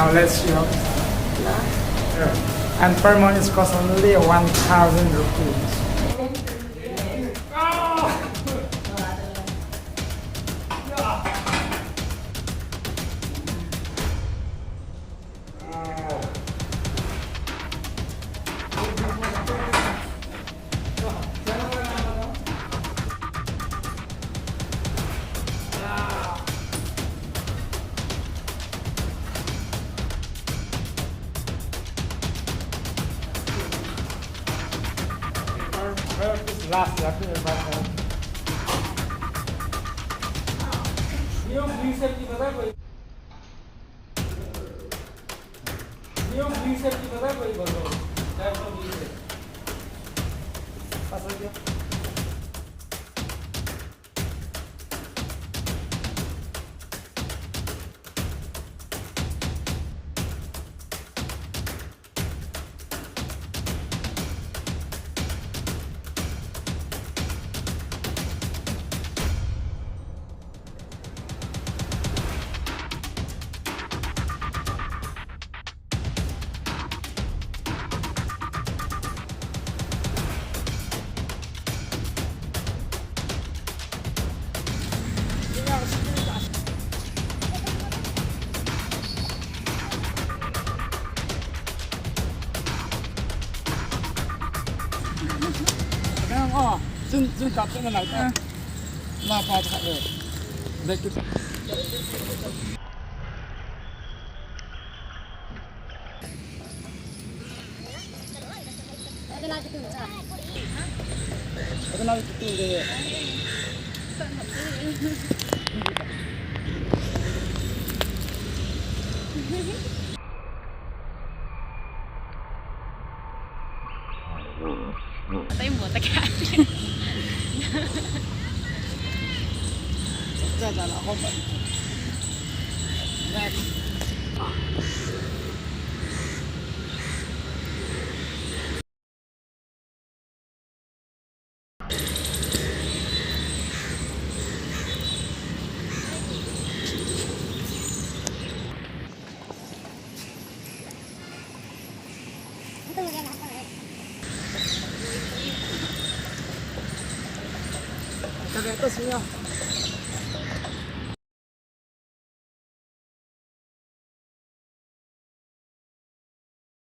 Now let's see how. Yeah. And per month it costs only 1,000 rupees. Last lagi Yung reset की पता है कोई yung reset की पता है कोई बोलो टैप पर reset पास हो गया Dun kapten na lang. Napata ka. Dek. Ada lagi tu dia. Patay mo, tagaan. Jalan ako ba? Next. Sa atas niya.